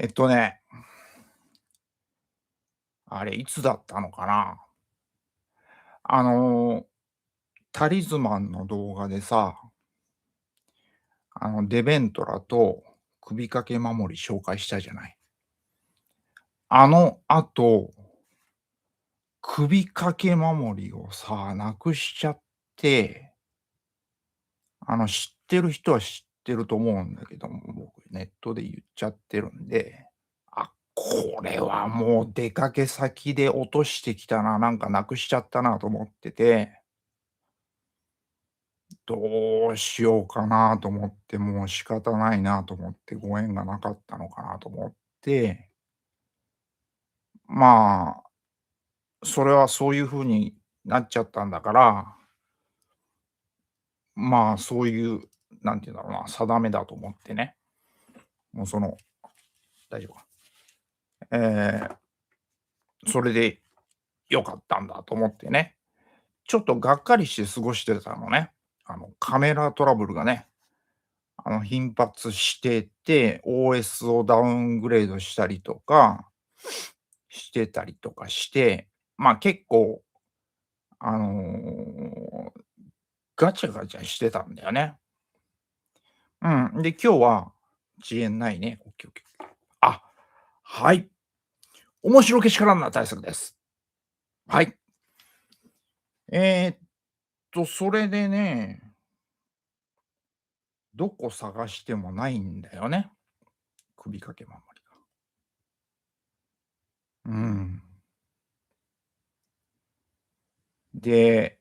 えっとね、あれいつだったのかな。あの、タリズマンの動画でさ、デベントラと首掛け守り紹介したじゃない。あの後、首掛け守りをさ、なくしちゃって、知ってる人は知ってると思うんだけども、僕ネットで言っちゃってるんで、これはもう出かけ先で落としてきたな、なんかなくしちゃったなと思ってて、どうしようかなと思って、もう仕方ないなと思って、ご縁がなかったのかなと思って、まそれはそういう風になっちゃったんだから、そういう、なんて言うんだろうな、定めだと思ってね、もう大丈夫か。えそれで良かったんだと思ってね、ちょっとがっかりして過ごしてたのね。カメラトラブルがね、頻発してて、OS をダウングレードしたりとかしてたりとかして、結構、あの、ガチャガチャしてたんだよね。うん。で、今日は遅延ないね。オッケーオッケー。あ、はい。面白けしからんな対策です。はい。えーっそれでね、どこ探してもないんだよね。首掛け守りが。うん。で、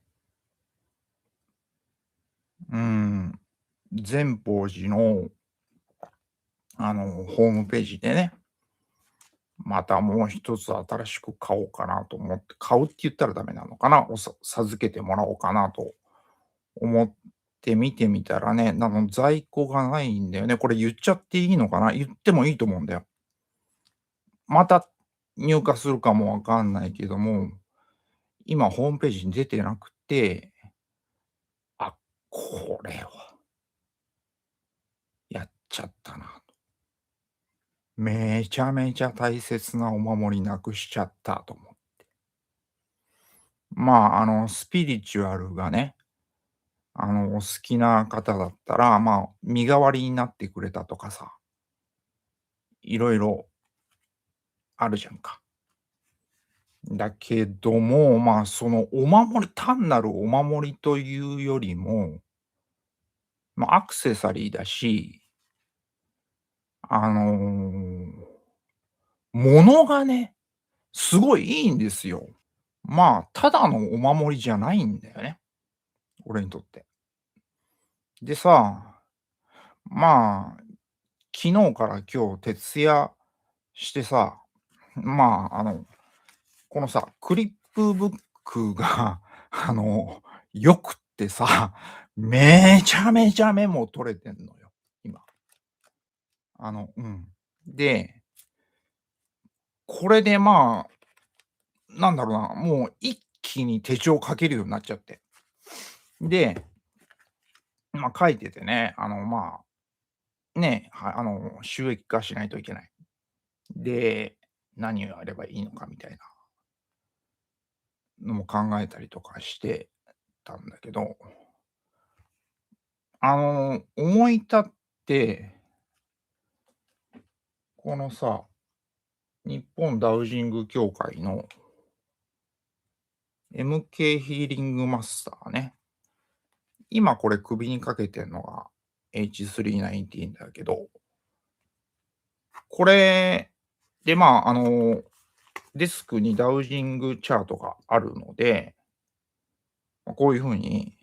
うん、善宝寺の、ホームページでね、またもう一つ新しく買おうかなと思って、買うって言ったらダメなのかな、授けてもらおうかなと思って見てみたらね、在庫がないんだよね。これ言っちゃっていいのかな？言ってもいいと思うんだよ。また入荷するかもわかんないけども、今ホームページに出てなくて、あ、これはやっちゃったなと。めちゃめちゃ大切なお守りなくしちゃったと思う。スピリチュアルがね、お好きな方だったら、身代わりになってくれたとかさ、いろいろあるじゃんか。だけども、そのお守り単なるお守りというよりも、アクセサリーだし、あの、ものがね、すごいいいんですよ。ただのお守りじゃないんだよね、俺にとって。でさ、まあ、昨日から今日徹夜してさ、まあ、あの、このさ、クリップブックが、あの、良くってさ、めちゃめちゃメモ取れてんのよ、今。うん。で、これでなんだろうな、もう一気に手帳書けるようになっちゃって。で、書いててね、収益化しないといけない。で、何をやればいいのかみたいなのも考えたりとかしてたんだけど、思い立って、このさ、日本ダウジング協会の MK ヒーリングマスターね。今これ首にかけてんのが H319 だけど、これでデスクにダウジングチャートがあるので、こういう風に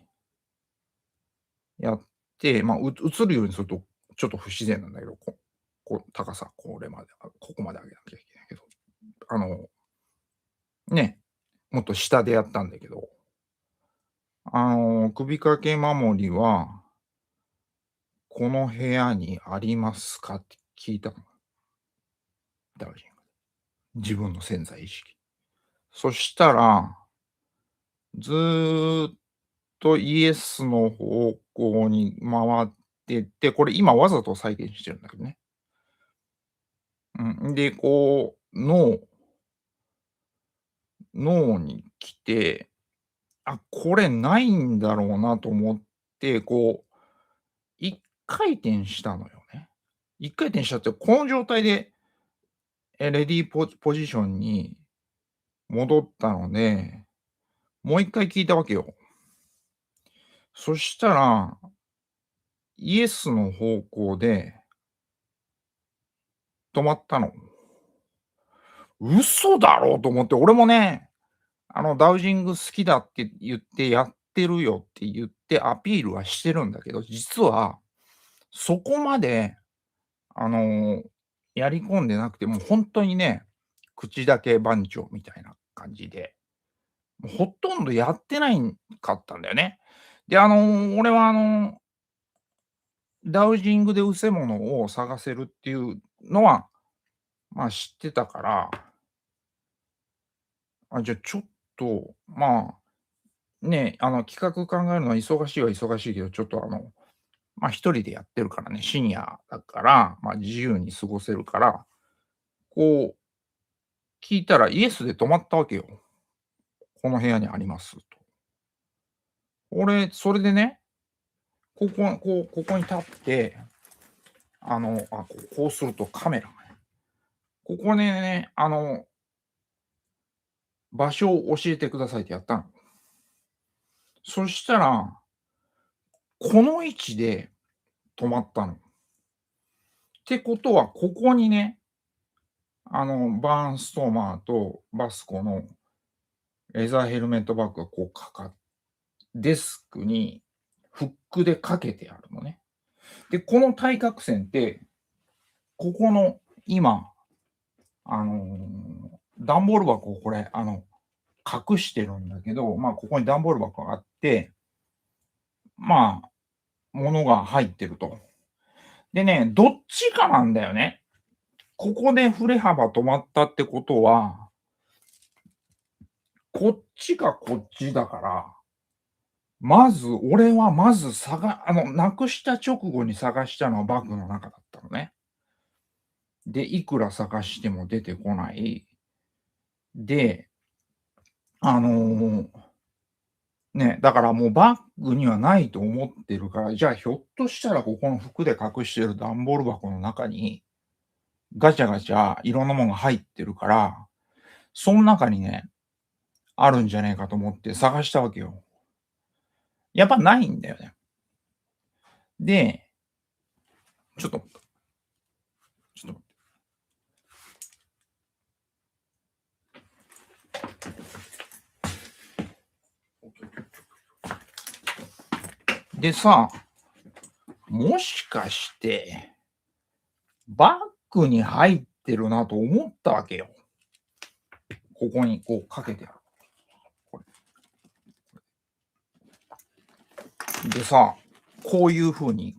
やって、映るようにするとちょっと不自然なんだけど、高さこれまで、ここまで上げなきゃいけないけど、あの、ね、もっと下でやったんだけど、首掛け守りは、この部屋にありますかって聞いたの、ダウジング。自分の潜在意識。そしたら、ずーっとイエスの方向に回ってって、これ今わざと再現してるんだけどね。ううん。で、脳に来て、あ、これないんだろうなと思って、一回転したのよね。一回転したって、この状態で、レディーポジションに戻ったので、もう一回聞いたわけよ。そしたら、イエスの方向で止まったの。嘘だろうと思って、俺もね、ダウジング好きだって言ってやってるよって言ってアピールはしてるんだけど、実はそこまで、あの、やり込んでなくて、もうほんとにね、口だけ番長みたいな感じで、もうほとんどやってないかったんだよね。で、俺はダウジングで失せ物を探せるっていうのは、まあ、知ってたから、じゃ、ちょっと、まあ、ね、企画考えるのは忙しいは忙しいけど、ちょっとま、一人でやってるからね、シニアだから、ま、自由に過ごせるから、こう聞いたらイエスで止まったわけよ。この部屋にありますと。俺、それでね、ここに立って、こうするとカメラがね、ここでね、場所を教えてくださいってやったの。そしたら、この位置で止まったの。ってことは、ここにね、バーンストーマーとバスコのレザーヘルメットバッグがデスクにフックでかけてあるのね。で、この対角線って、ここの今、段ボール箱をこれ、隠してるんだけど、まあ、ここに段ボール箱があって、まあ、物が入ってると。でね、どっちかなんだよね。ここで振れ幅止まったってことは、こっちかこっちだから、俺はまずなくした直後に探したのはバッグの中だったのね。で、いくら探しても出てこない。で、あの、ね、だからもうバッグにはないと思ってるから、じゃあひょっとしたらここの服で隠してる段ボール箱の中に、ガチャガチャいろんなものが入ってるから、そん中にね、あるんじゃねえかと思って探したわけよ。やっぱないんだよね。で、ちょっとちょっとでさ、もしかして、バッグに入ってるなと思ったわけよ。ここにこうかけてある。これ。でさ、こういう風に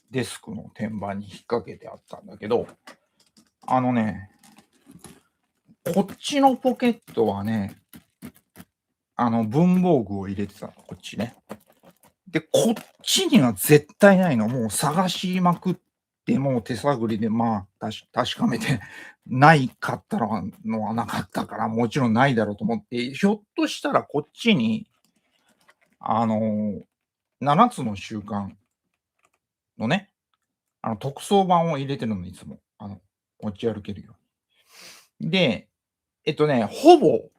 デスクの天板に引っ掛けてあったんだけど、あのね、こっちのポケットはね、文房具を入れてたの、こっちね。で、こっちには絶対ないの。もう探しまくって、もう手探りで、まあ、確かめて、ないかったのはなかったから、もちろんないだろうと思って、ひょっとしたらこっちに、あの、7つの習慣のね、特装版を入れてるの、いつも。持ち歩けるように。で、ほぼ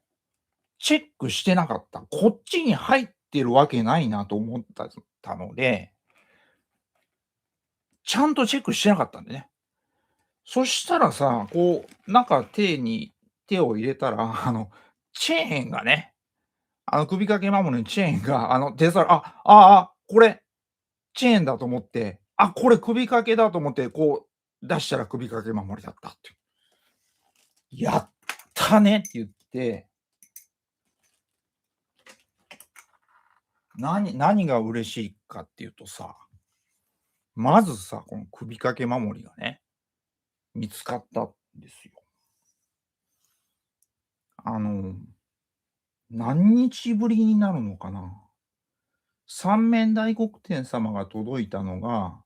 チェックしてなかった。こっちに入ってるわけないなと思ったので、ちゃんとチェックしてなかったんでね。そしたらさ、手を入れたら、チェーンがね、首掛け守りのチェーンが、これ、チェーンだと思って、これ首掛けだと思って、出したら首掛け守りだったって。やったねって言って、何が嬉しいかっていうとさ、まずさ、この首掛け守りがね、見つかったんですよ。あの、何日ぶりになるのかな。三面大黒天様が届いたのが、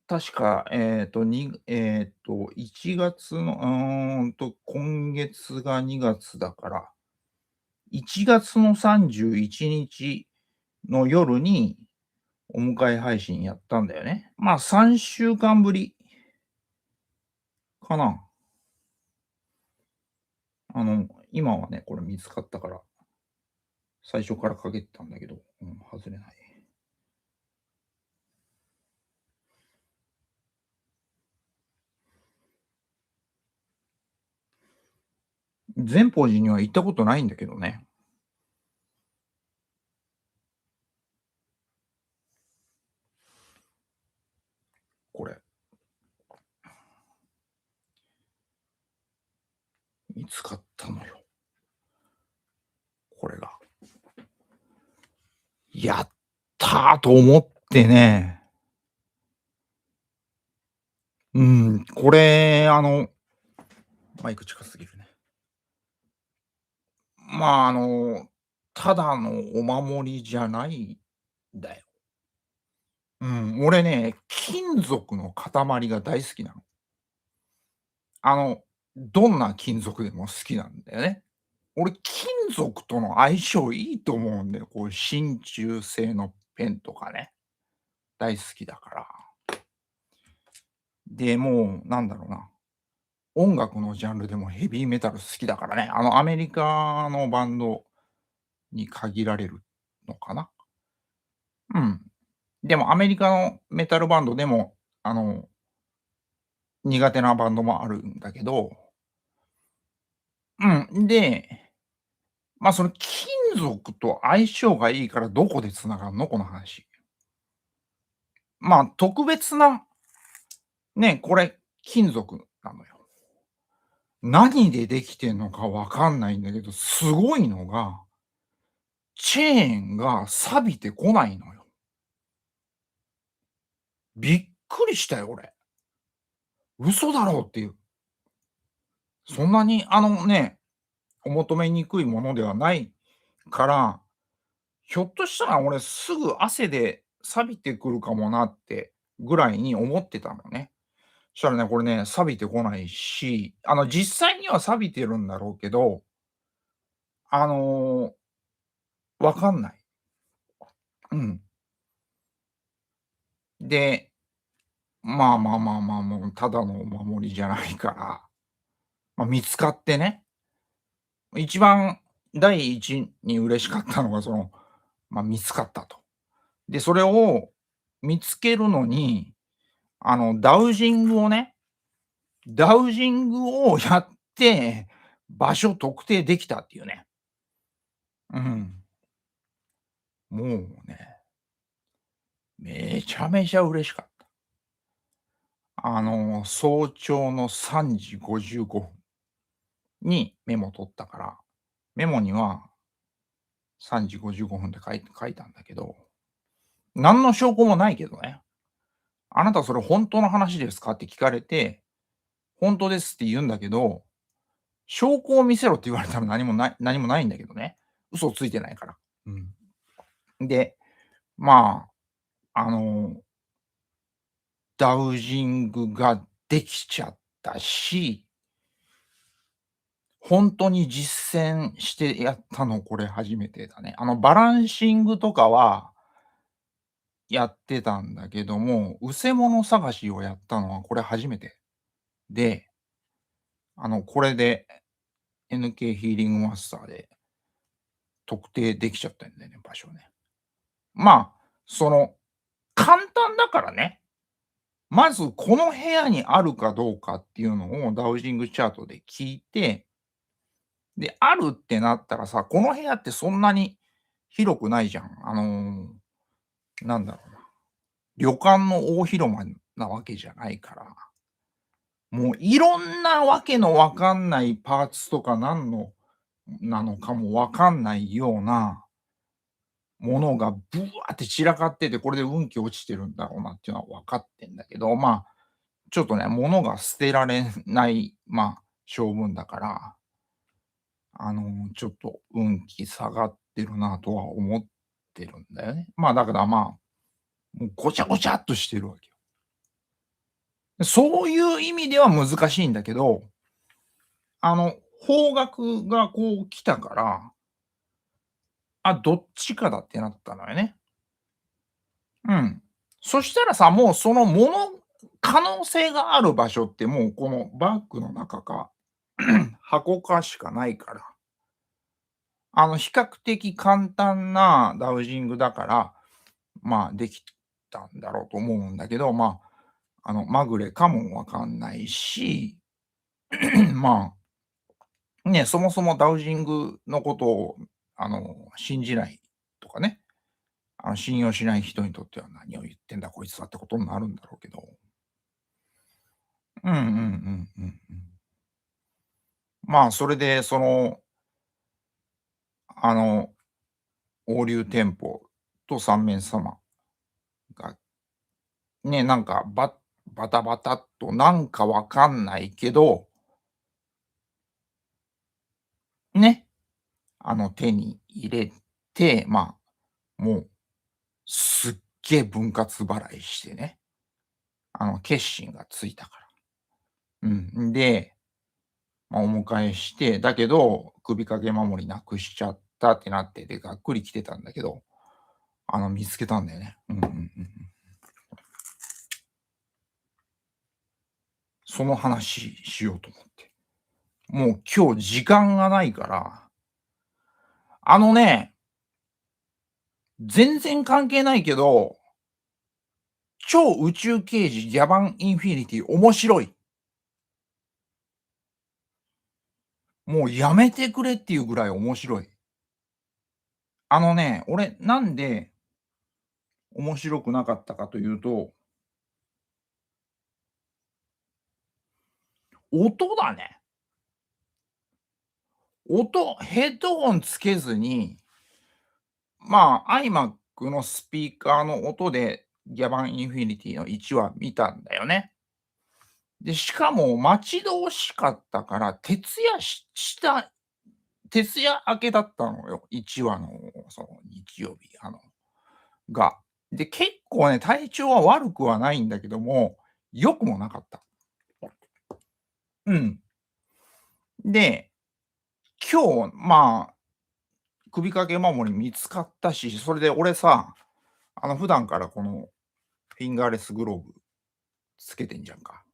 確か、1月の、今月が2月だから、1月の31日の夜にお迎え配信やったんだよね。まあ、3週間ぶりかな。今はね、これ見つかったから、最初からかけてたんだけど、外れない。善宝寺には行ったことないんだけどね、これ、見つかったのよ、これが。やったーと思ってね、これ、マイク近すぎるね。まあ、ただのお守りじゃないんだよ。俺ね、金属の塊が大好きなの。あの、どんな金属でも好きなんだよね。俺、金属との相性いいと思うんだよ。こう真鍮製のペンとかね、大好きだから。で、もうなんだろうな、音楽のジャンルでもヘビーメタル好きだからね、アメリカのバンドに限られるのかな。うん。でもアメリカのメタルバンドでも、苦手なバンドもあるんだけど、で、その金属と相性がいいからどこで繋がんの、この話。特別な、ね、これ金属なのよ。何でできてんのかわかんないんだけど、すごいのが、チェーンが錆びてこないのよ。びっくりしたよ、俺。嘘だろうっていう。そんなにお求めにくいものではないから、ひょっとしたら俺すぐ汗で錆びてくるかもなってぐらいに思ってたのね。そしたらね、これね、錆びてこないし、実際には錆びてるんだろうけど、あの、わかんない。うん。で、もうただのお守りじゃないから、見つかってね、一番第一に嬉しかったのが見つかったと。で、それを見つけるのに、ダウジングをね、ダウジングをやって、場所特定できたっていうね。うん。もうね、めちゃめちゃ嬉しかった。早朝の3時55分にメモ取ったから、メモには3時55分って書いたんだけど、何の証拠もないけどね。あなたそれ本当の話ですかって聞かれて、本当ですって言うんだけど、証拠を見せろって言われたら何もないんだけどね。嘘をついてないから。うん。で、まあダウジングができちゃったし、ほんとに実践してやったのこれ初めてだね。バランシングとかはやってたんだけども、失せ物探しをやったのはこれ初めてで、これで NK ヒーリングマスターで特定できちゃったんだよね、場所ね。まあ、その、簡単だからね。まずこの部屋にあるかどうかっていうのをダウジングチャートで聞いて、で、あるってなったらさ、この部屋ってそんなに広くないじゃん。なんだろうな、旅館の大広間なわけじゃないから、もういろんなわけのわかんないパーツとか何のなのかもわかんないようなものがブワーって散らかってて、これで運気落ちてるんだろうなっていうのは分かってんだけど、ちょっとね、物が捨てられない、性分だから、ちょっと運気下がってるなとは思ってるんだよね。だからもうごちゃごちゃっとしてるわけよ。そういう意味では難しいんだけど、邦楽がこう来たから、どっちかだってなったのよね。うん。そしたらさ、もうその可能性がある場所ってもうこのバッグの中か、箱かしかないから、比較的簡単なダウジングだから、できたんだろうと思うんだけど、まぐれかもわかんないし、まね、そもそもダウジングのことを、信じないとかね、信用しない人にとっては何を言ってんだこいつはってことになるんだろうけど。うんうんうんうんうん。それであの、横流店舗と三面様が、ね、なんかバタバタっとなんかわかんないけど、ね、手に入れて、もうすっげえ分割払いしてね、決心がついたから。うん。で、お迎えして、だけど、首掛け守りなくしちゃったってなって、で、がっくり来てたんだけど、見つけたんだよね。うんうんうんうん。その話しようと思って。もう今日時間がないから、あのね、全然関係ないけど、超宇宙刑事ギャバンインフィニティ面白い。もうやめてくれっていうぐらい面白い。俺なんで面白くなかったかというと、音だね。ヘッドホンつけずに、iMac のスピーカーの音でギャバンインフィニティの1話見たんだよね。で、しかも待ち遠しかったから、徹夜明けだったのよ、1話のその日曜日、が。で、結構ね、体調は悪くはないんだけども、良くもなかった。うん。で、今日、首掛け守り見つかったし、それで俺さ、普段からこのフィンガーレスグローブつけてんじゃんか。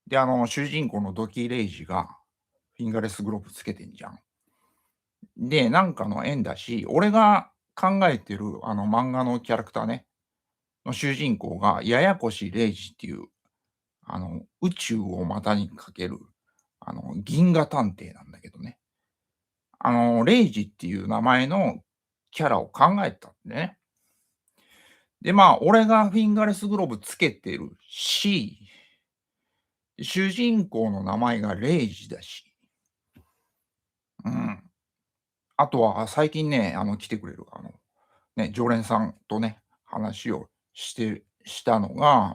で、主人公のドキー・レイジがフィンガーレスグローブつけてんじゃん。で、なんかの縁だし、俺が考えてる漫画のキャラクターね、の主人公がややこしレイジっていう、宇宙を股にかける、銀河探偵なんだけどね。レイジっていう名前のキャラを考えたんでね。で、俺がフィンガーレスグローブつけてるし、主人公の名前がレイジだし、うん。あとは最近ね、来てくれる、ね、常連さんとね、話をしたのが、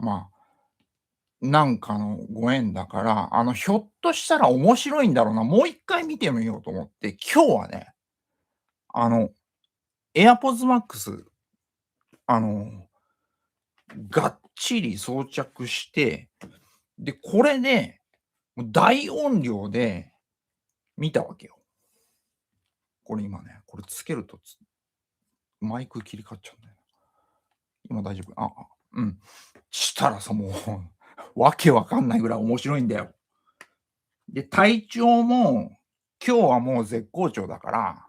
なんかのご縁だから、ひょっとしたら面白いんだろうな、もう一回見てみようと思って、今日はね、あの、AirPods Max、あの、がっちり装着して、で、これで、もう大音量で見たわけよ。これ今ね、これつけるとマイク切り替わっちゃうんだよ。今大丈夫？うん。したらさ、もうわけわかんないぐらい面白いんだよ。で、体調も、今日はもう絶好調だから、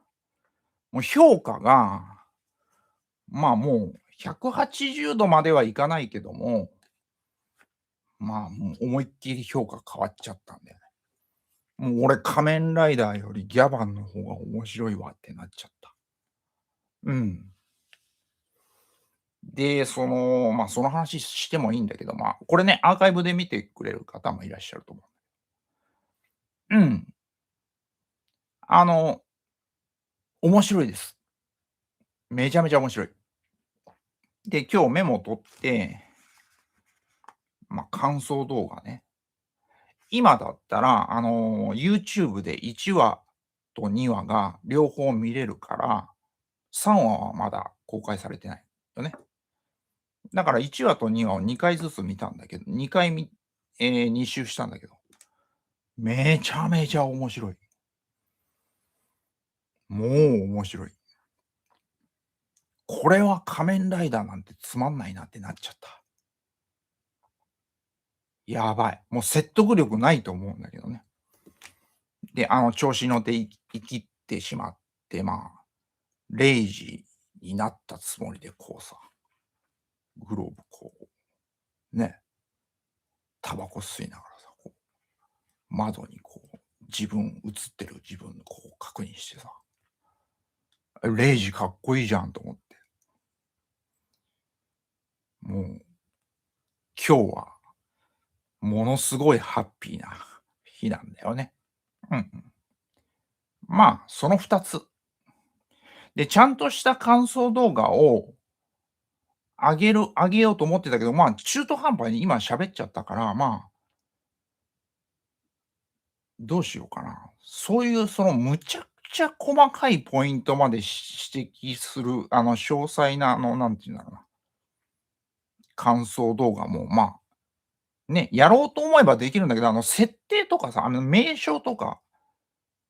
もう評価が、もう180度まではいかないけども、もう思いっきり評価変わっちゃったんだよね。もう俺仮面ライダーよりギャバンの方が面白いわってなっちゃった。うん。で、その話してもいいんだけど、これね、アーカイブで見てくれる方もいらっしゃると思う。うん。あの、面白いです。めちゃめちゃ面白い。で、今日メモ取って、感想動画ね。今だったら、YouTube で1話と2話が両方見れるから、3話はまだ公開されてないよね。だから1話と2話を2回ずつ見たんだけど、2回2周したんだけど、めちゃめちゃ面白い。もう面白い。これは仮面ライダーなんてつまんないなってなっちゃった。やばい。もう説得力ないと思うんだけどね。で、調子乗って生きってしまって、0時になったつもりでこうさ、グローブこう、ね、タバコ吸いながらさ、こう、窓にこう、映ってる自分こう確認してさ、0時かっこいいじゃんと思って、もう今日はものすごいハッピーな日なんだよね。うんうん。その2つ。で、ちゃんとした感想動画を上げようと思ってたけど、中途半端に今喋っちゃったから、どうしようかな。そういうそのむちゃくちゃ細かいポイントまで指摘する、詳細ななんていうんだろうな、感想動画も、ね、やろうと思えばできるんだけど、設定とかさ、名称とか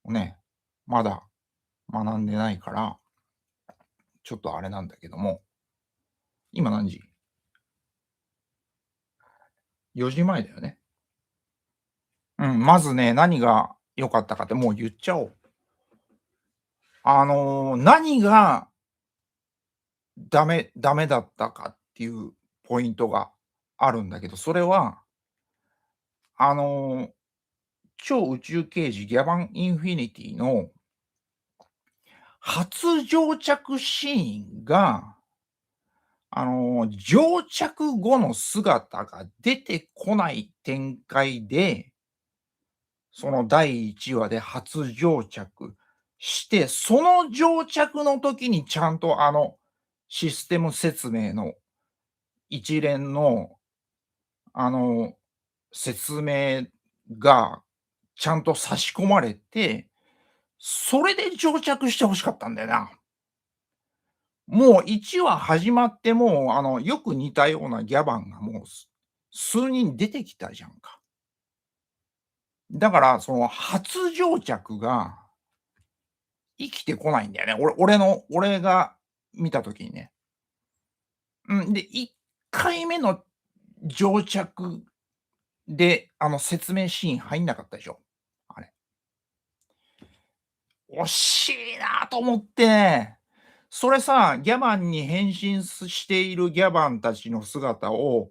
をね、まだ学んでないから、ちょっとあれなんだけども、今何時？4時前だよね。うん、まずね、何が良かったかってもう言っちゃおう。何がダメだったかっていうポイントがあるんだけど、それは、あの、超宇宙刑事ギャバン・インフィニティの初乗着シーンが、乗着後の姿が出てこない展開で、その第1話で初乗着して、その乗着の時にちゃんとシステム説明の一連のあの、説明がちゃんと差し込まれて、それで定着して欲しかったんだよな。もう1話始まってもう、よく似たようなギャバンがもう、数人出てきたじゃんか。だから、その初定着が生きてこないんだよね。俺が見た時にね。うん、で、1回目の定着で、説明シーン入んなかったでしょ、あれ。惜しいなと思って、それさ、ギャバンに変身しているギャバンたちの姿を、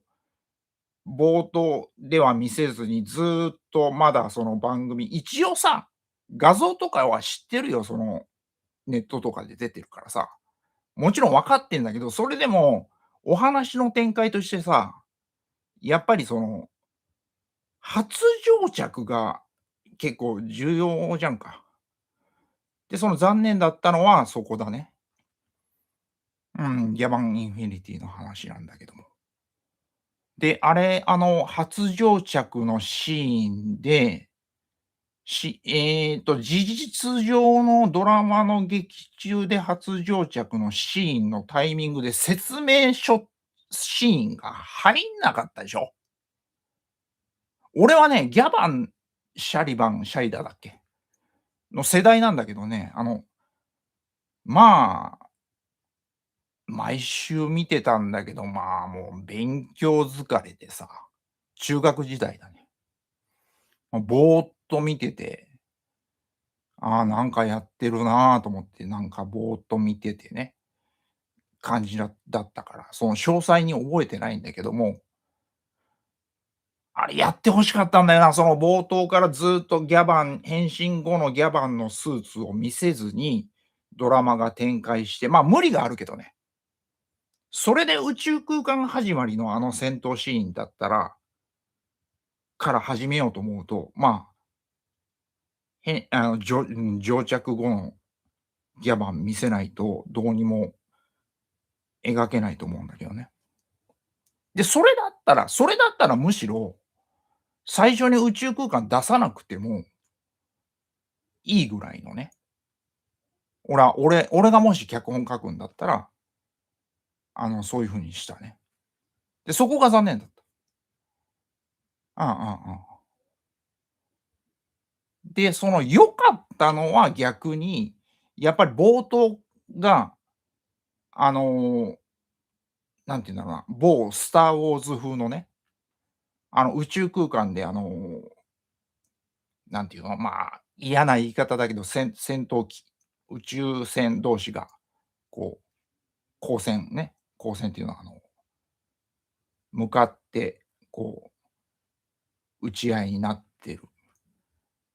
冒頭では見せずに、ずーっとまだその番組一応さ、画像とかは知ってるよ、その、ネットとかで出てるからさ。もちろん分かってんだけど、それでも、お話の展開としてさ、やっぱりその、初乗着が結構重要じゃんか。で、その残念だったのはそこだね。うん、ギャバン・インフィニティの話なんだけども。で、あれ、初乗着のシーンで、事実上のドラマの劇中で初乗着のシーンのタイミングで説明書シーンが入んなかったでしょ。俺はね、ギャバン、シャリバン、シャイダーだっけ？の世代なんだけどね、まあ、毎週見てたんだけど、もう勉強疲れでさ、中学時代だね。ぼーっと見てて、なんかやってるなと思って、なんかぼーっと見ててね、感じだったから、その詳細に覚えてないんだけども、あれやって欲しかったんだよな、その冒頭からずっと変身後のギャバンのスーツを見せずに、ドラマが展開して、無理があるけどね。それで宇宙空間始まりのあの戦闘シーンだったらから始めようと思うと、へあの、じょうん乗着後のギャバン見せないと、どうにも描けないと思うんだけどね。で、それだったらむしろ、最初に宇宙空間出さなくてもいいぐらいのね。俺がもし脚本書くんだったら、そういう風にしたね。で、そこが残念だった。うんうんうん。で、その良かったのは逆に、やっぱり冒頭が、あの、なんて言うんだろうな、某スター・ウォーズ風のね、宇宙空間でなんていうの、まあ、嫌な言い方だけど、戦闘機、宇宙船同士が、こう、交戦っていうのは、向かって、こう、撃ち合いになってる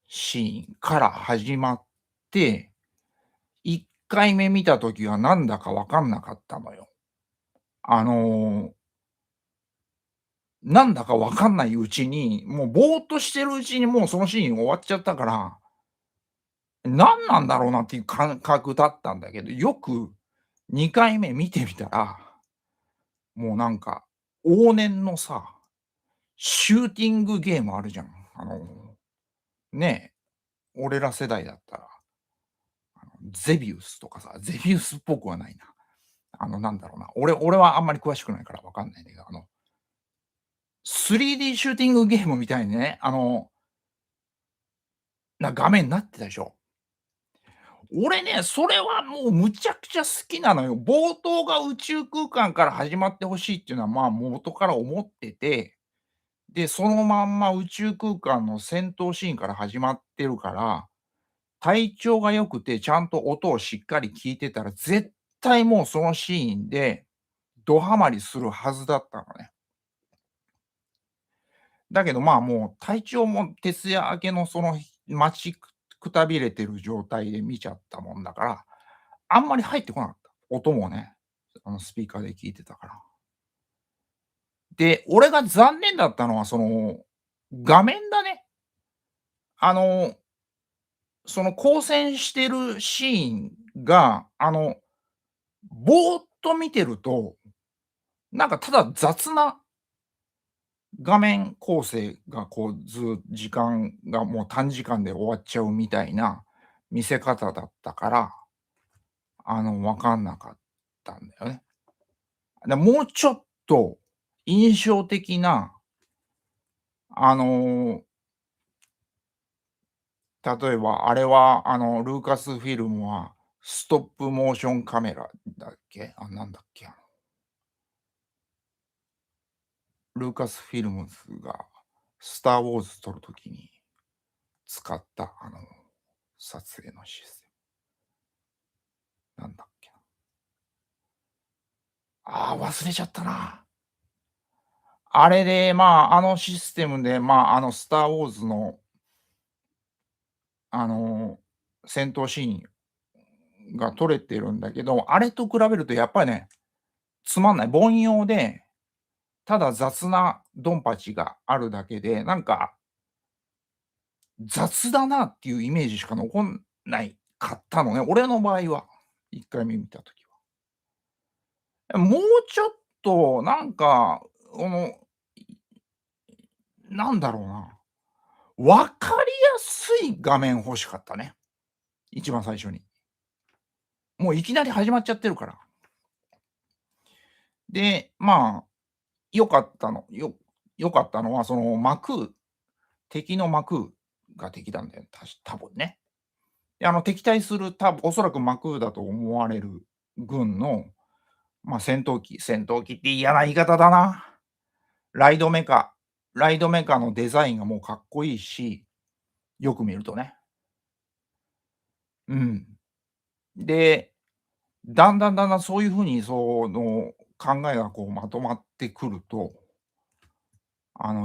シーンから始まって、1回目見た時はなんだか分かんなかったのよ。あの、なんだか分かんないうちに、もうぼーっとしてるうちにもうそのシーン終わっちゃったから、何なんだろうなっていう感覚だったんだけど、よく2回目見てみたら、もうなんか、往年のさ、シューティングゲームあるじゃん。ねえ、俺ら世代だったら、ゼビウスとかさ、ゼビウスっぽくはないな。なんだろうな、俺はあんまり詳しくないからわかんないんだけど、3D シューティングゲームみたいにね、画面になってたでしょ。俺ね、それはもうむちゃくちゃ好きなのよ。冒頭が宇宙空間から始まってほしいっていうのは、まあ、元から思ってて、で、そのまんま宇宙空間の戦闘シーンから始まってるから、体調が良くてちゃんと音をしっかり聞いてたら、絶対もうそのシーンでドハマりするはずだったのね。だけど、まあ、もう体調も徹夜明けの待ちくたびれてる状態で見ちゃったもんだから、あんまり入ってこなかった。音もね、スピーカーで聞いてたから。で、俺が残念だったのは画面だね。あの、その交戦してるシーンが、ぼーっと見てると、なんかただ雑な画面構成が時間がもう短時間で終わっちゃうみたいな見せ方だったから、分かんなかったんだよね。もうちょっと印象的な、あの、例えばあれは、ルーカスフィルムはストップモーションカメラだっけ？なんだっけ、ルーカスフィルムズがスター・ウォーズ撮るときに使った、撮影のシステム、なんだっけな。ああ、忘れちゃったな。あれで、まあ、あのシステムで、まあ、スター・ウォーズの、あの、戦闘シーンが撮れてるんだけど、あれと比べるとやっぱりね、つまんない。凡庸で、ただ雑なドンパチがあるだけで、なんか雑だなっていうイメージしか残んないかったのね、俺の場合は。1回目見た時は。もうちょっとなんか、この、なんだろうな、分かりやすい画面欲しかったね、一番最初に。もういきなり始まっちゃってるから。で、まあ、良かったのは、敵のマクーが敵なんだよ、多分ね。で、敵対するおそらくマクーだと思われる軍の、まあ、戦闘機って嫌な言い方だな。ライドメカライドメカのデザインがもうかっこいいし、よく見るとね。うん。で、だんだんそういう風に考えがまとまってくると、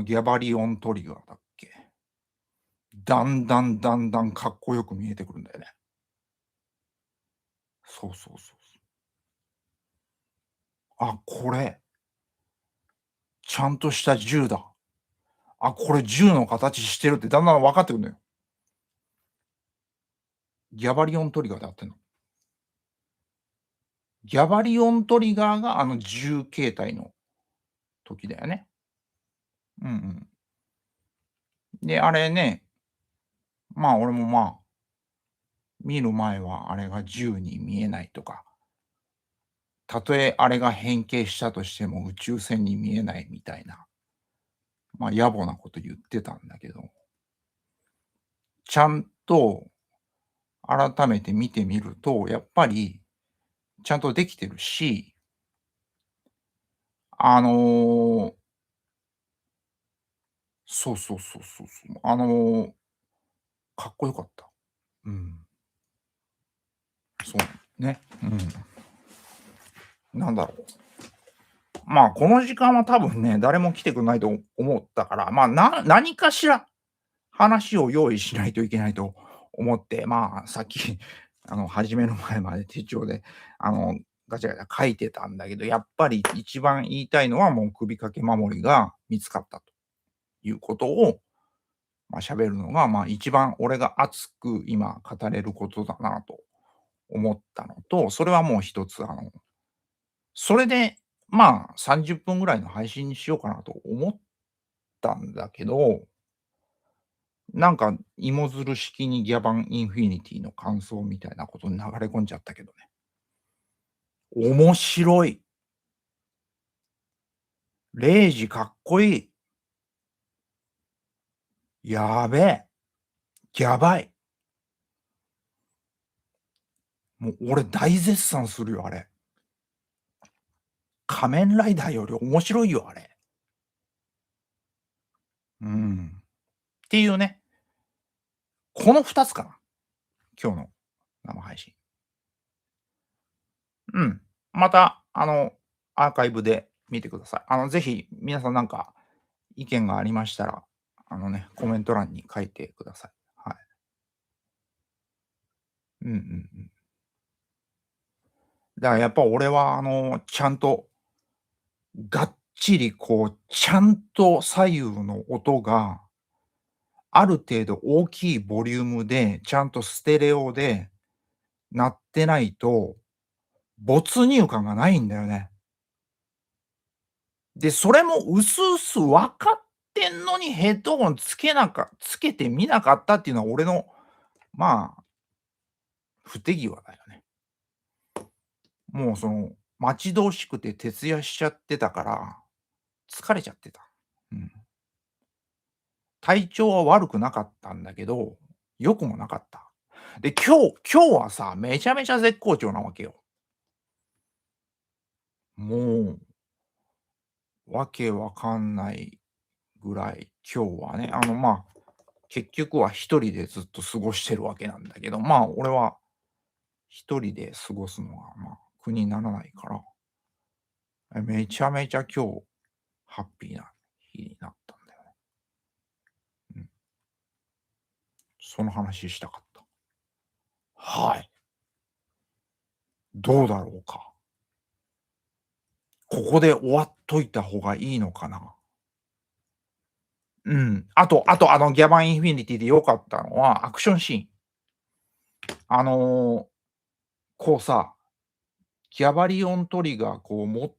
ギャバリオントリガーだっけ、だんだんかっこよく見えてくるんだよね。そう。あ、これ、ちゃんとした銃だ。あ、これ銃の形してるってだんだん分かってくるのよ。ギャバリオントリガーで合ってんの？ギャバリオントリガーが銃形態の時だよね。うんうん。で、あれね、まあ、俺も、まあ、見る前はあれが銃に見えないとか、たとえあれが変形したとしても宇宙船に見えないみたいな野暮なこと言ってたんだけど、ちゃんと改めて見てみると、やっぱりちゃんとできてるし、あの、そう。かっこよかった。うん。そうね。うん。なんだろう。この時間は多分ね、誰も来てくんないと思ったから、何かしら話を用意しないといけないと思って、さっき、始める前まで手帳で、あの、ガチャガチャ書いてたんだけど、やっぱり一番言いたいのは、もう首掛け守りが見つかったということを、喋るのが、一番俺が熱く今語れることだなと思ったのと、それはもう一つ、それで、30分ぐらいの配信にしようかなと思ったんだけど、なんか芋づる式にギャバンインフィニティの感想みたいなことに流れ込んじゃったけどね。面白い。レイジかっこいい。やべえ。やばい。もう俺大絶賛するよ、あれ。仮面ライダーより面白いよ、あれ。うん。っていうね、この2つかな、今日の生配信。うん。また、アーカイブで見てください。ぜひ皆さんなんか意見がありましたら、コメント欄に書いてください。はい。うん。だからやっぱ俺はちゃんとがっちりちゃんと左右の音がある程度大きいボリュームで、ちゃんとステレオで鳴ってないと、没入感がないんだよね。で、それも薄々分かってんのにヘッドホンつけてみなかったっていうのは俺の、まあ、不手際だよね。もう待ち遠しくて徹夜しちゃってたから、疲れちゃってた。うん。体調は悪くなかったんだけど、良くもなかった。で、今日はさ、めちゃめちゃ絶好調なわけよ。もう、わけわかんないぐらい、今日はね、結局は一人でずっと過ごしてるわけなんだけど、俺は一人で過ごすのが、苦にならないから、めちゃめちゃ今日ハッピーな日になったんだよね。うん、その話したかった。はい。どうだろうか。ここで終わっといた方がいいのかな。うん。あとギャバンインフィニティで良かったのは、アクションシーン。あの、こうさ、ギャバリオントリガー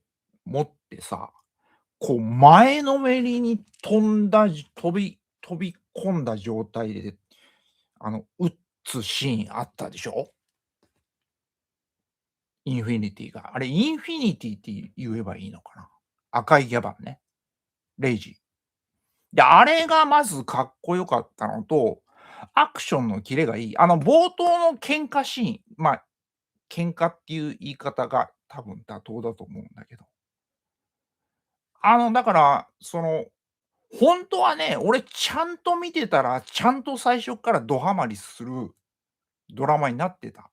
持ってさ、前のめりに飛び込んだ状態で、撃つシーンあったでしょ？インフィニティが。あれ、インフィニティって言えばいいのかな？赤いギャバンね。レイジ。で、あれがまずかっこよかったのと、アクションのキレがいい。冒頭の喧嘩シーン、喧嘩っていう言い方が多分妥当だと思うんだけど。だから、ほんとはね、俺ちゃんと見てたら、ちゃんと最初っからドハマりするドラマになってた。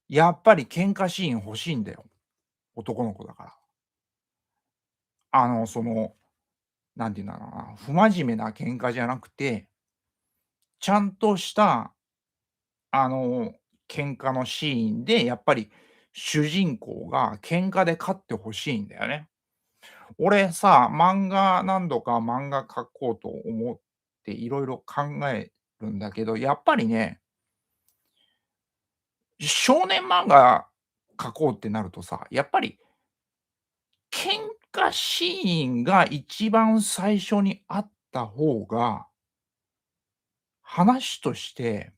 やっぱり喧嘩シーン欲しいんだよ、男の子だから。あの、その、なんて言うんだろうな、不真面目な喧嘩じゃなくて、ちゃんとした、あの、喧嘩のシーンで、やっぱり主人公が喧嘩で勝って欲しいんだよね。俺さ、漫画描こうと思っていろいろ考えるんだけど、やっぱりね、少年漫画描こうってなるとさ、やっぱり喧嘩シーンが一番最初にあった方が、話として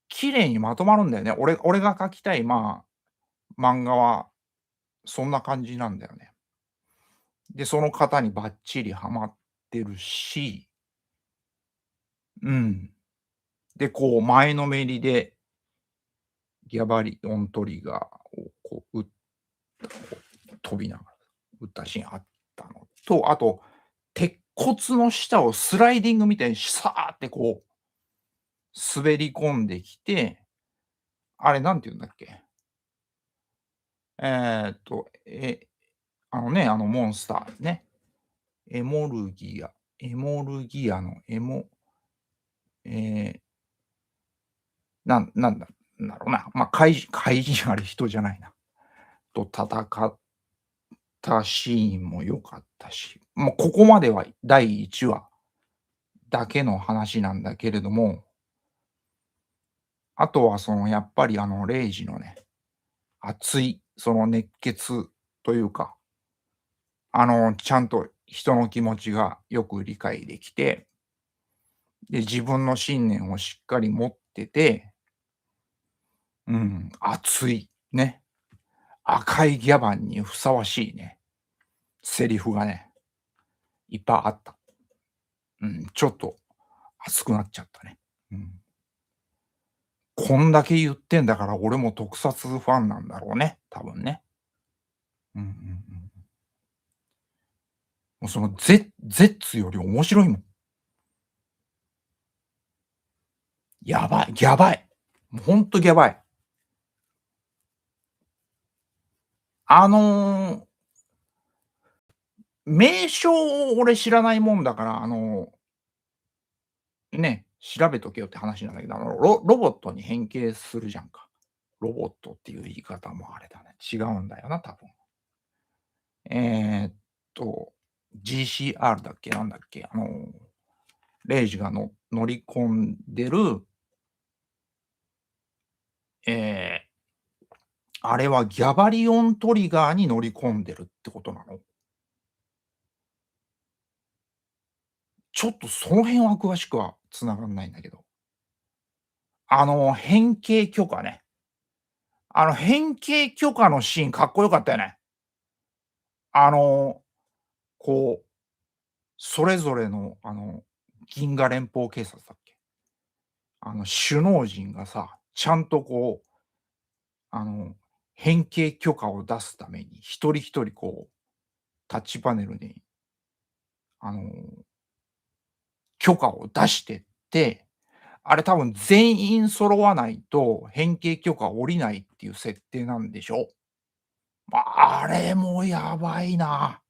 綺麗にまとまるんだよね。俺が描きたい、漫画はそんな感じなんだよね。で、その方にばっちりはまってるし、うん。で、こう前のめりでギャバリオントリガーをこう、飛びながら撃ったシーンあったのと、あと、鉄骨の下をスライディングみたいにさーってこう滑り込んできて、あれなんて言うんだっけ、えっと、え、あのね、あのモンスターね、エモルギアエモルギアのえなんだろうな、ま、怪人あれ人じゃないな、と戦ったシーンも良かったし、もうここまでは第1話だけの話なんだけれども、あとはそのやっぱりレイジのね、熱いその熱血というか、ちゃんと人の気持ちがよく理解できて、で、自分の信念をしっかり持ってて、うん、熱い、ね、赤いギャバンにふさわしいね、セリフがね、いっぱいあった。うん、ちょっと熱くなっちゃったね。うん。こんだけ言ってんだから、俺も特撮ファンなんだろうね、多分ね。うんうんうん。もうそのゼッツより面白いもん。やばい、やばい。もうほんとやばい。あの、名称を俺知らないもんだから、ね、調べとけよって話なんだけど、ロボットに変形するじゃんか。ロボットっていう言い方もあれだね。違うんだよな、多分。えーっと、GCR だっけ、なんだっけ、レイジが乗り込んでる、えあれはギャバリオントリガーに乗り込んでるってことなの？ちょっとその辺は詳しくは繋がんないんだけど。変形許可ね。変形許可のシーンかっこよかったよね。あの、こう、それぞれの、銀河連邦警察だっけ？首脳陣がさ、ちゃんとこう、あの、変形許可を出すために、一人一人こう、タッチパネルに、あの、許可を出してって、あれ多分全員揃わないと変形許可下りないっていう設定なんでしょ？あれもやばいな。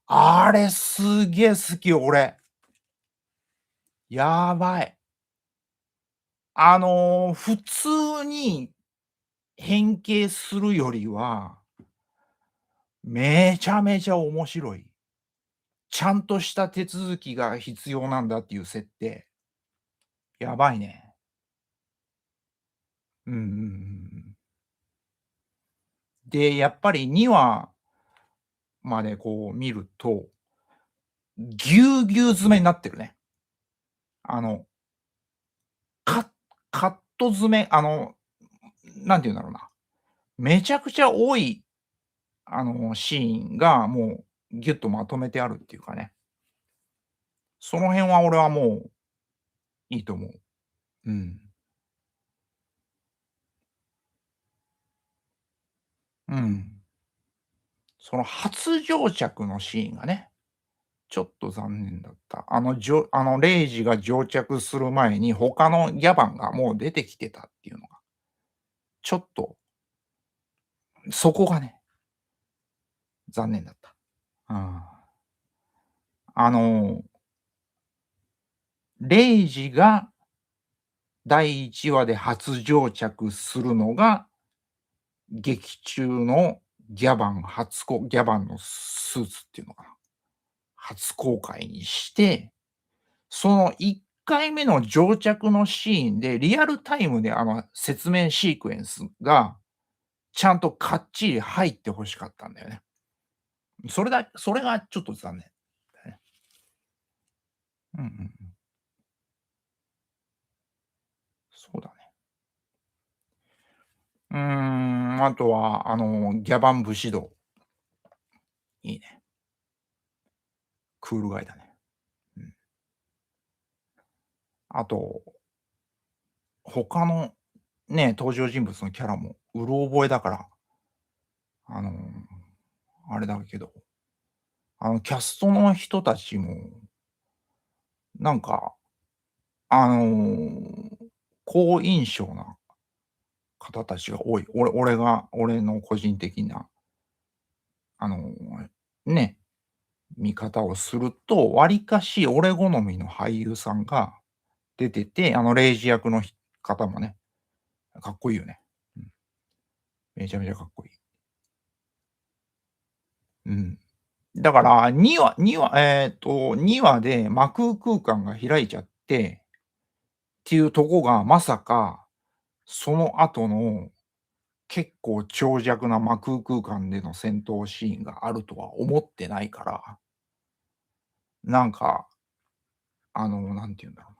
あれすげえ好き、俺。やばい。普通に変形するよりは、めちゃめちゃ面白い。ちゃんとした手続きが必要なんだっていう設定。やばいね。うんうんうんうん。で、やっぱり2話までこう見ると、ぎゅうぎゅう詰めになってるね。あの、カカット詰め、なんて言うんだろうな、めちゃくちゃ多い、シーンがもうギュッとまとめてあるっていうかね。その辺は俺はもういいと思う。うん。うん。その初乗着のシーンがね、ちょっと残念だった。レイジが乗着する前に他のギャバンがもう出てきてたっていうのが、ちょっと、そこがね、残念だった。うん。あの、レイジが第1話で初乗着するのが、劇中のギャバンのスーツっていうのかな、初公開にして、その1回目の乗着のシーンで、リアルタイムで説明シークエンスが、ちゃんとかっちり入って欲しかったんだよね。それがちょっと残念だね。うんうんうん。そうだね。あとはギャバン武士道。クールガイだね。うん。あと、他のね、登場人物のキャラもうろ覚えだから、あの、あれだけど、キャストの人たちも、なんか、あの、好印象な方たちが多い。俺の個人的な、あの、ね、見方をすると、わりかし俺好みの俳優さんが出てて、レイジ役の方もね、かっこいいよね。うん、めちゃめちゃかっこいい。うん。だから2話で魔空空間が開いちゃってっていうとこが、まさか、その後の結構長尺な魔空空間での戦闘シーンがあるとは思ってないから、なんか、なんて言うんだろうな、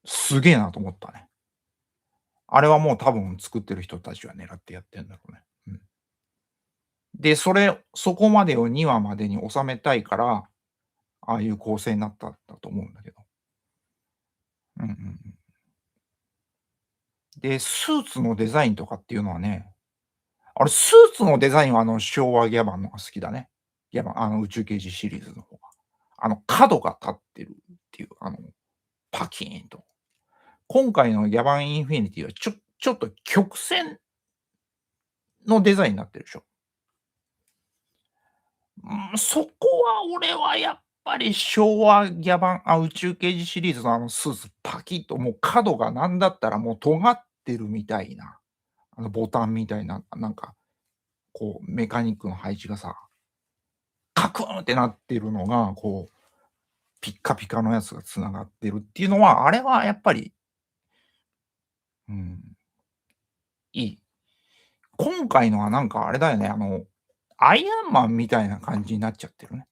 すげえなと思ったね。あれはもう多分作ってる人たちは狙ってやってんだろうね。うん。で、そこまでを2話までに収めたいから、ああいう構成になったんだと思うんだけど。うんうんうん。で、スーツのデザインとかっていうのはね、あれ、スーツのデザインは昭和ギャバンのが好きだね。ギャバン、宇宙刑事シリーズの方が。角が立ってるっていう、パキーンと。今回のギャバンインフィニティはちょっと曲線のデザインになってるでしょ。そこは俺はやっぱり昭和ギャバン宇宙刑事シリーズのスーツパキッともう角がなんだったらもう尖ってるみたいな、ボタンみたいな、なんか、こうメカニックの配置がさ、カクーンってなってるのが、こう、ピッカピカのやつが繋がってるっていうのは、あれはやっぱり、うん、いい。今回のはなんかあれだよね、アイアンマンみたいな感じになっちゃってるね。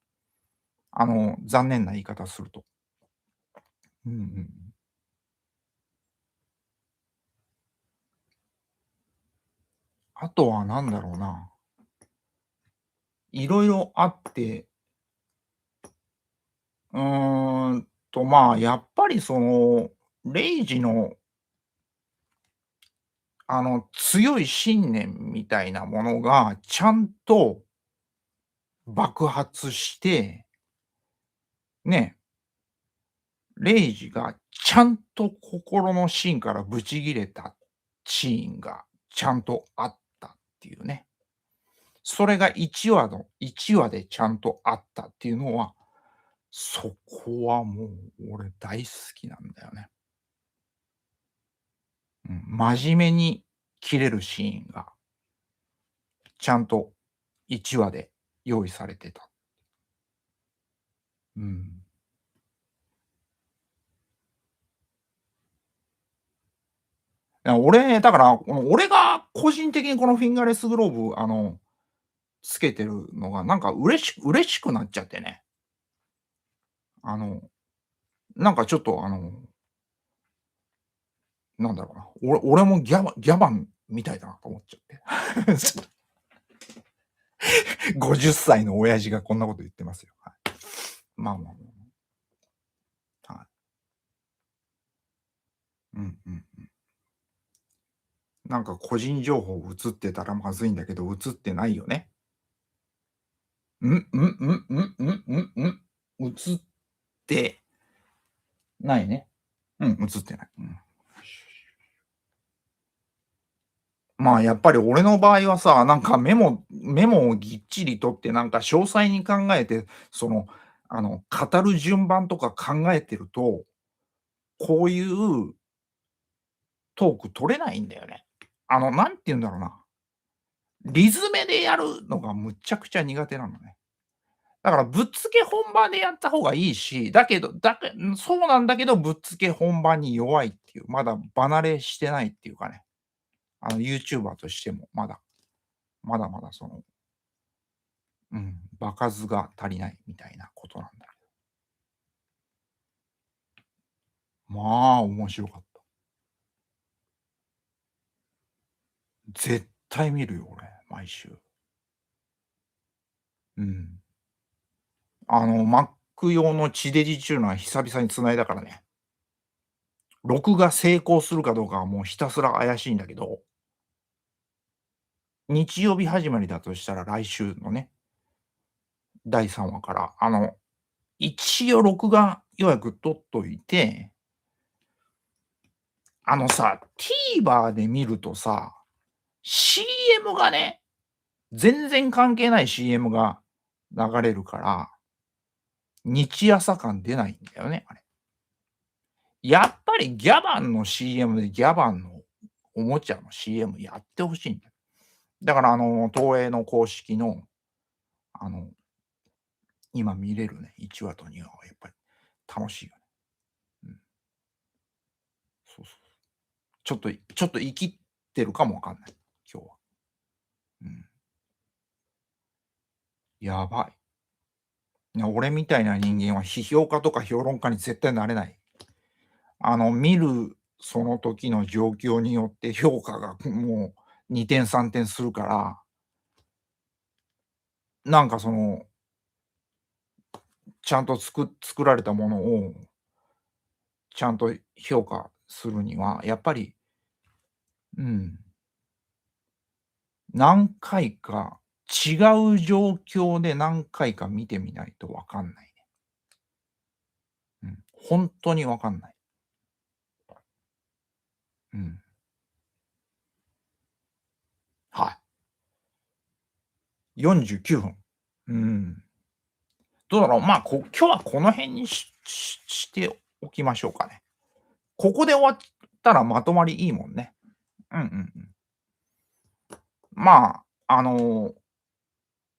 残念な言い方すると。うんうんうん。あとは何だろうな、色々あって、まあ、やっぱりレイジの、強い信念みたいなものがちゃんと爆発して、ね、レイジがちゃんと心の芯からブチギレたシーンがちゃんとあったっていうね。それが1話でちゃんとあったっていうのは、そこはもう俺大好きなんだよね。うん、真面目に切れるシーンがちゃんと1話で用意されてた。うん。だから、俺が個人的にこのフィンガーレスグローブ、つけてるのがなんか嬉しくなっちゃってね。あの、なんかちょっとなんだろうな、俺もギャバンみたいだなと思っちゃって。50歳の親父がこんなこと言ってますよ。はい。まあまあまあ、はい。うんうんうん。なんか個人情報移ってたらまずいんだけど、移ってないよね。移ってないね。うん、移ってない。うん。まあ、やっぱり俺の場合はさ、なんかメモをぎっちり取って、なんか詳細に考えて、語る順番とか考えてると、こういうトーク取れないんだよね。なんて言うんだろうな、リズメでやるのがむっちゃくちゃ苦手なのね。だからぶっつけ本番でやった方がいいし、そうなんだけど、ぶっつけ本番に弱いっていう、まだ離れしてないっていうかね、ユーチューバーとしてもまだまだうん、場数が足りないみたいなことなんだけど。まあ、面白かった。絶対見るよ、俺、毎週。うん。Mac 用の地デジっちゅうのは久々に繋いだからね。録画成功するかどうかはもうひたすら怪しいんだけど、日曜日始まりだとしたら来週のね、第3話から、一応録画予約取っといて、TVer で見るとさ、CM がね、全然関係ない CM が流れるから、日朝感出ないんだよね、あれ。やっぱりギャバンの CM でギャバンのおもちゃの CM やって欲しいんだよ。だから東映の公式の、あの、今見れるね、1話と2話はやっぱり楽しいよね。うん、そうそう。ちょっと生きてるかもわかんない、今日は。うん。やばい。俺みたいな人間は批評家とか評論家に絶対なれない。見るその時の状況によって評価がもう2点3点するから、なんかちゃんと作られたものをちゃんと評価するには、やっぱり、うん、何回か、違う状況で何回か見てみないとわかんないね。うん、ほんとにわかんない。うん。はい。49分。うん。どうだろう、今日はこの辺にしておきましょうかね。ここで終わったらまとまりいいもんね。うんうんうん。ま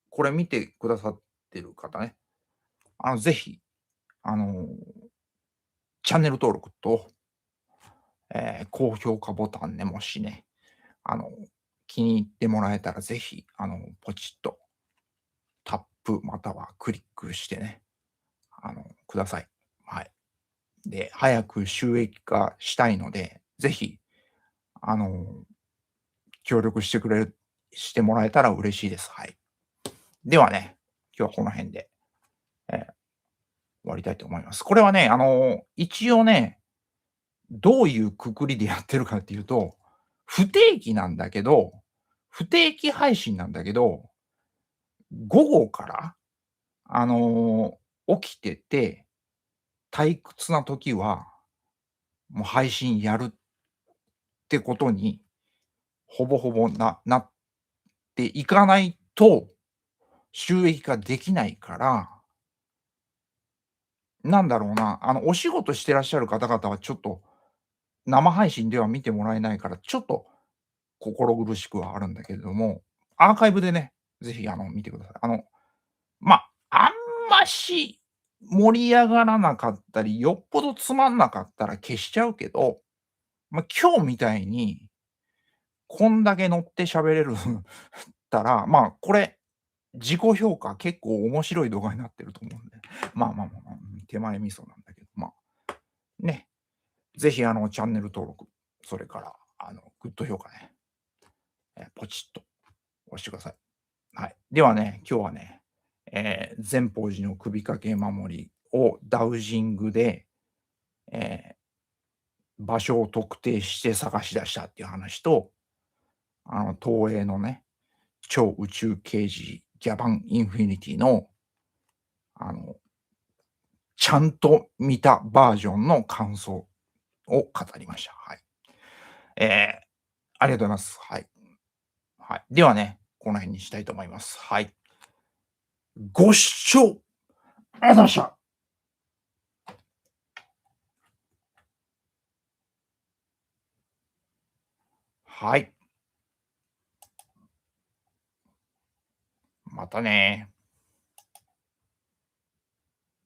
これ見てくださってる方ね、ぜひ、あの、チャンネル登録と、高評価ボタンね、もしね、あの、気に入ってもらえたらぜひ、ポチッとタップまたはクリックしてね、ください。はい。で、早く収益化したいので、ぜひ、あの、協力してもらえたら嬉しいです。はい。ではね、今日はこの辺で、終わりたいと思います。これはね、一応ね、どういうくくりでやってるかっていうと、不定期なんだけど、不定期配信なんだけど、午後から、あの、起きてて、退屈な時は、もう配信やるってことに、ほぼほぼなっていかないと、収益化できないから、なんだろうな、お仕事してらっしゃる方々はちょっと、生配信では見てもらえないから、ちょっと心苦しくはあるんだけれども、アーカイブでね、ぜひ見てください。あんまし盛り上がらなかったり、よっぽどつまんなかったら消しちゃうけど、今日みたいに、こんだけ乗って喋れるたら、これ、自己評価結構面白い動画になってると思うんで、手前味噌なんだけど、ね、ぜひチャンネル登録、それからグッド評価ね、ポチッと押してください。はい。ではね、今日はね、善宝寺の首掛け守りをダウジングで、え場所を特定して探し出したっていう話と、東映のね、超宇宙刑事ギャバンインフィニティの、あの、ちゃんと見たバージョンの感想を語りました。はい。えーありがとうございます。はい。はい。ではね、この辺にしたいと思います。はい。ご視聴ありがとうございました。はい。またね